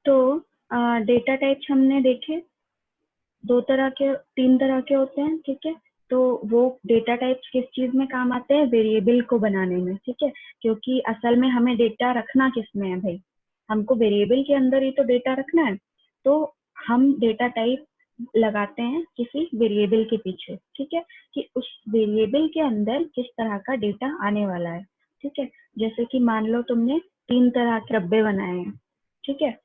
तो data types हमने देखे, तीन तरह के होते हैं, ठीक है। तो वो डेटा टाइप्स किस चीज में काम आते हैं? वेरिएबल को बनाने में, ठीक है। क्योंकि असल में हमें डेटा रखना किस में है भाई? हमको वेरिएबल के अंदर ही तो डेटा रखना है। तो हम डेटा टाइप लगाते हैं किसी वेरिएबल के पीछे, ठीक है, कि उस वेरिएबल के अंदर किस तरह का डेटा आने वाला है, ठीक है। जैसे कि मान लो तुमने तीन तरह के डब्बे बनाए हैं, ठीक है,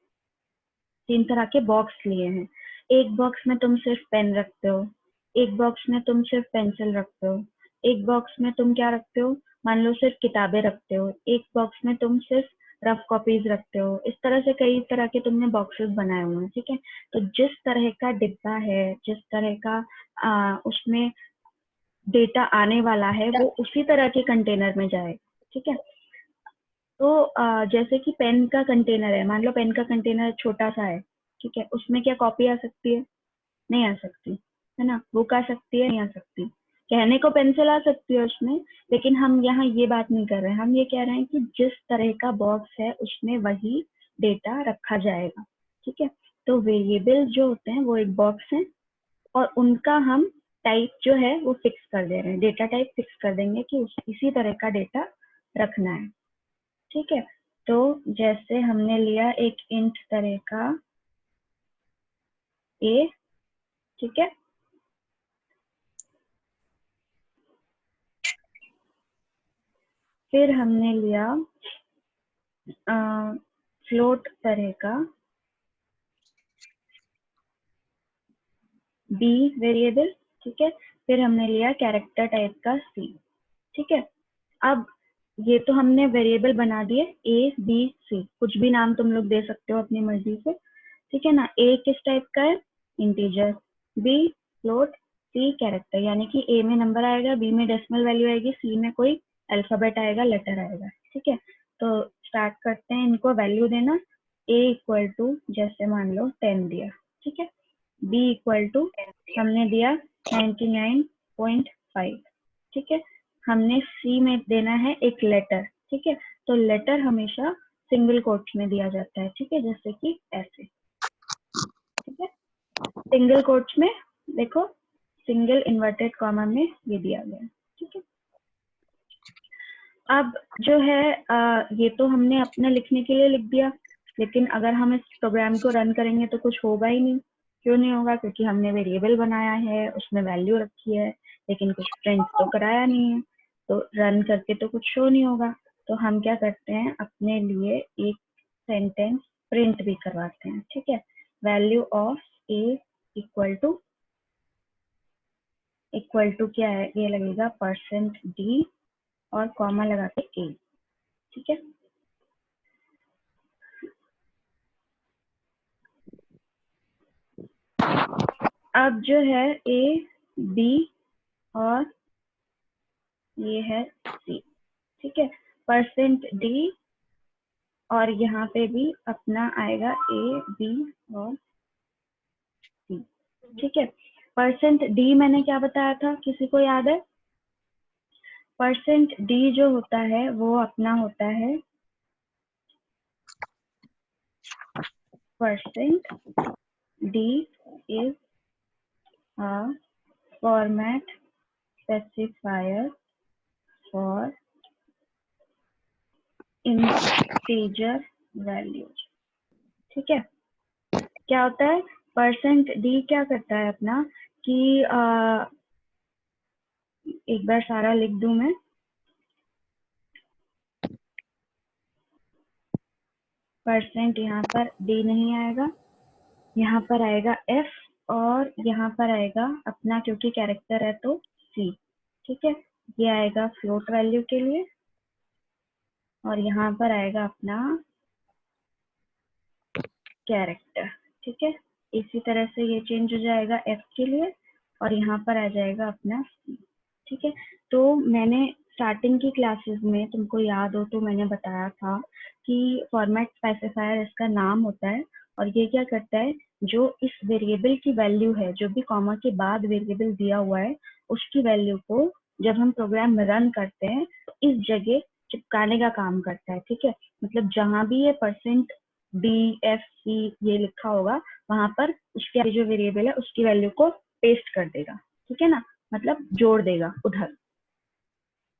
तीन तरह के बॉक्स लिए हैं। एक बॉक्स में तुम सिर्फ पेन रखते हो, एक बॉक्स में तुम सिर्फ पेंसिल रखते हो, एक बॉक्स में तुम क्या रखते हो, मान लो सिर्फ किताबें रखते हो, एक बॉक्स में तुम सिर्फ रफ कॉपीज रखते हो। इस तरह से कई तरह के तुमने बॉक्सेस बनाए हुए हैं, ठीक है। तो जिस तरह का डिब्बा है, जिस तरह का उसमें डेटा आने वाला है, वो उसी तरह के कंटेनर में जाए, ठीक है। तो जैसे कि पेन का कंटेनर है, मान लो पेन का कंटेनर छोटा सा है, ठीक है, उसमें क्या कॉपी आ सकती है? नहीं आ सकती, है ना। बुक आ सकती है? नहीं आ सकती। कहने को पेंसिल आ सकती है उसमें, लेकिन हम यहाँ ये बात नहीं कर रहे हैं। हम ये कह रहे हैं कि जिस तरह का बॉक्स है उसमें वही डेटा रखा जाएगा, ठीक है। तो वेरिएबल जो होते हैं वो एक बॉक्स है, और उनका हम टाइप जो है वो फिक्स कर दे रहे हैं, डेटा टाइप फिक्स कर देंगे कि इसी तरह का डेटा रखना है, ठीक है। तो जैसे हमने लिया एक इंट तरह का ए, ठीक है, फिर हमने लिया फ्लोट तरह का बी वेरिएबल, ठीक है, फिर हमने लिया कैरेक्टर टाइप का सी, ठीक है। अब ये तो हमने वेरिएबल बना दिए ए बी सी, कुछ भी नाम तुम लोग दे सकते हो अपनी मर्जी से, ठीक है ना। ए किस टाइप का है? इंटीजर, बी फ्लोट, सी कैरेक्टर, यानी कि ए में नंबर आएगा, बी में डेसिमल वैल्यू आएगी, सी में कोई अल्फाबेट आएगा, लेटर आएगा, ठीक है। तो स्टार्ट करते हैं इनको वैल्यू देना। ए इक्वल टू जैसे मान लो 10 दिया, ठीक है। बी इक्वल टू हमने दिया 99.5, ठीक है। हमने सी में देना है एक लेटर, ठीक है। तो लेटर हमेशा सिंगल कोट्स में दिया जाता है, ठीक है, जैसे कि ऐसे, ठीक है। सिंगल कोट्स में देखो, सिंगल इन्वर्टेड कॉमा में ये दिया गया, ठीक है। अब जो है ये तो हमने अपने लिखने के लिए लिख दिया, लेकिन अगर हम इस प्रोग्राम को रन करेंगे तो कुछ होगा ही नहीं। क्यों नहीं होगा? क्योंकि हमने वेरिएबल बनाया है, उसमें वैल्यू रखी है, लेकिन कुछ प्रिंट तो कराया नहीं है, तो रन करके तो कुछ शो नहीं होगा। तो हम क्या करते हैं, अपने लिए एक सेंटेंस प्रिंट भी करवाते हैं, ठीक है। Value of a equal to क्या है, ये लगेगा %d और कॉमा लगा के ए, ठीक है। अब जो है ए बी और ये है सी, ठीक है, %d और यहाँ पे भी अपना आएगा ए बी और सी, ठीक है। %d मैंने क्या बताया था, किसी को याद है? %d जो होता है वो अपना होता है %d is a format specifier for integer values, ठीक है। क्या होता है %d, क्या करता है अपना कि एक बार सारा लिख दूं मैं, % यहाँ पर d नहीं आएगा, यहाँ पर आएगा f, और यहाँ पर आएगा अपना, क्योंकि कैरेक्टर है तो c, ठीक है। ये आएगा फ्लोट वैल्यू के लिए, और यहाँ पर आएगा अपना कैरेक्टर, ठीक है। इसी तरह से ये चेंज हो जाएगा f के लिए, और यहाँ पर आ जाएगा अपना c, ठीक है। तो मैंने स्टार्टिंग की क्लासेस में, तुमको याद हो तो मैंने बताया था कि फॉर्मेट स्पेसिफायर इसका नाम होता है, और ये क्या करता है, जो इस वेरिएबल की वैल्यू है, जो भी कॉमा के बाद वेरिएबल दिया हुआ है, उसकी वैल्यू को जब हम प्रोग्राम रन करते हैं तो इस जगह चिपकाने का काम करता है, ठीक है। मतलब जहां भी ये DFC ये लिखा होगा, वहां पर उसके आगे जो वेरिएबल है उसकी वैल्यू को पेस्ट कर देगा, ठीक है ना, मतलब जोड़ देगा उधर,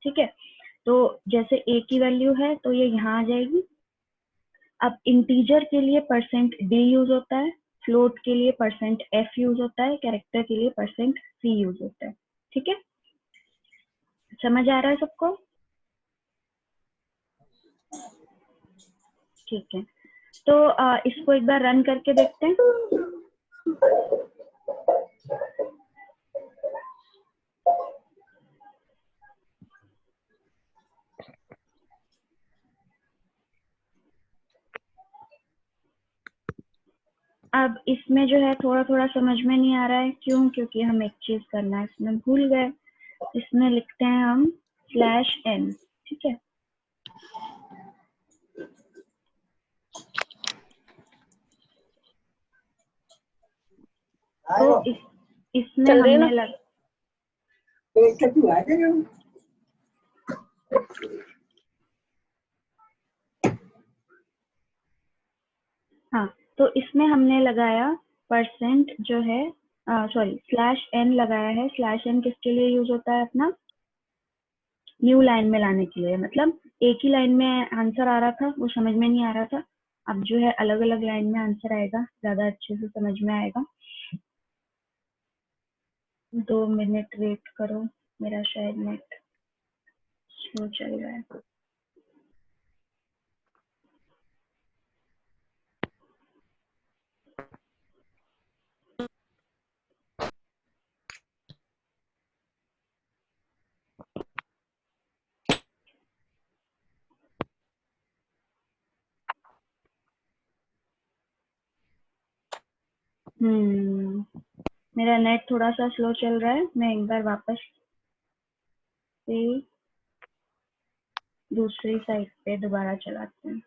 ठीक है। तो जैसे a की वैल्यू है तो ये यहाँ आ जाएगी। अब इंटीजर के लिए %d यूज होता है, फ्लोट के लिए %f यूज होता है, कैरेक्टर के लिए %c यूज होता है, ठीक है। समझ आ रहा है सबको? ठीक है, तो इसको एक बार रन करके देखते हैं। अब इसमें जो है थोड़ा थोड़ा समझ में नहीं आ रहा है, क्यों? क्योंकि हम एक चीज करना है इसमें भूल गए। इसमें लिखते हैं हम /n, ठीक है। तो इसमें हमने हाँ, तो इसमें हमने लगाया % जो है, सॉरी /n लगाया है। /n किसके लिए यूज होता है? अपना न्यू लाइन में लाने के लिए, मतलब एक ही लाइन में आंसर आ रहा था, वो समझ में नहीं आ रहा था, अब जो है अलग अलग लाइन में आंसर आएगा, ज्यादा अच्छे से समझ में आएगा। 2 मिनट वेट करो, मेरा शायद नेट स्लो चल रहा है। मेरा नेट थोड़ा सा स्लो चल रहा है, मैं एक बार वापस से दूसरी साइट पे दोबारा चलाते हैं।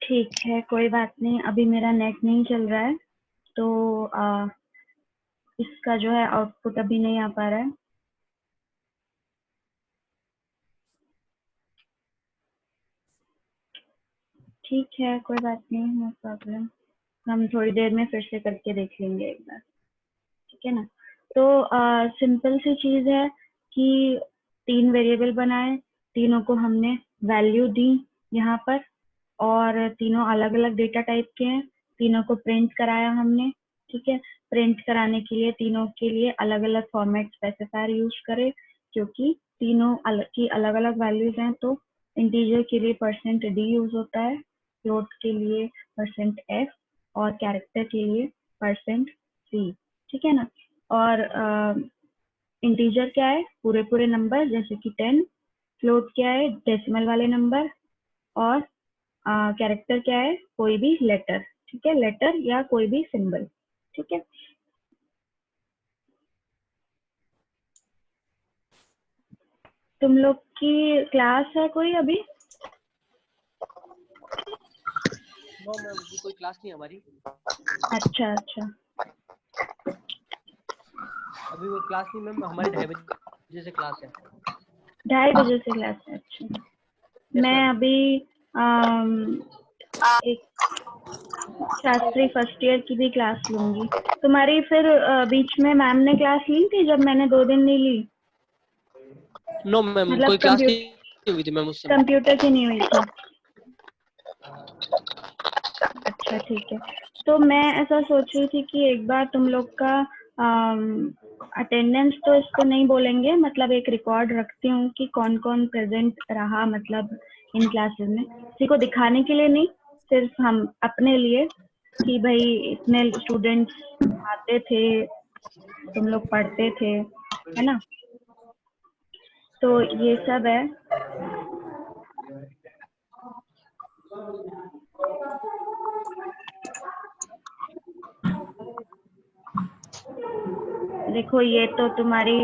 ठीक है, कोई बात नहीं, अभी मेरा नेट नहीं चल रहा है, तो इसका जो है आउटपुट अभी नहीं आ पा रहा है। ठीक है, कोई बात नहीं, नो प्रॉब्लम, हम थोड़ी देर में फिर से करके देख लेंगे एक बार, ठीक है ना। तो सिंपल सी चीज है कि 3 वेरिएबल बनाए, तीनों को हमने वैल्यू दी यहाँ पर, और तीनों अलग अलग डेटा टाइप के हैं, तीनों को प्रिंट कराया हमने, ठीक है। प्रिंट कराने के लिए तीनों के लिए अलग अलग फॉर्मेट स्पेसिफायर यूज करें, क्योंकि तीनों की अलग अलग वैल्यूज हैं। तो इंटीजर के लिए %d यूज होता है, फ्लोट के लिए %f, और कैरेक्टर के लिए %c, ठीक है ना। और इंटीजर क्या है? पूरे पूरे नंबर, जैसे कि 10। फ्लोट क्या है? डेसिमल वाले नंबर। और कैरेक्टर क्या है? कोई भी लेटर, ठीक है, लेटर या कोई भी सिंबल, ठीक है। तुम लोग की क्लास है कोई अभी? नो मैम, अभी कोई क्लास नहीं है हमारी। अच्छा अच्छा, अभी वो क्लास नहीं मैम, हमारी 2:30 बजे से क्लास है। 2:30 बजे से क्लास है? अच्छा, मैं अभी एक शास्त्री फर्स्ट ईयर की भी क्लास लूंगी। तुम्हारी फिर बीच में मैम ने क्लास ली थी जब मैंने 2 दिन नहीं ली? नो मैम, मतलब कोई क्लास नहीं हुई थी मैम उस समय। कंप्यूटर की नहीं हुई थी? अच्छा ठीक है, तो मैं ऐसा सोच रही थी कि एक बार तुम लोग का अटेंडेंस तो इसको नहीं बोलेंगे, मतलब एक रिकॉर्ड रखती हूँ कि कौन कौन प्रेजेंट रहा, मतलब इन क्लासेस में, किसी को दिखाने के लिए नहीं, सिर्फ हम अपने लिए कि भाई इतने स्टूडेंट्स पढ़ाते थे, तुम लोग पढ़ते थे, है ना। तो ये सब है। देखो ये तो तुम्हारी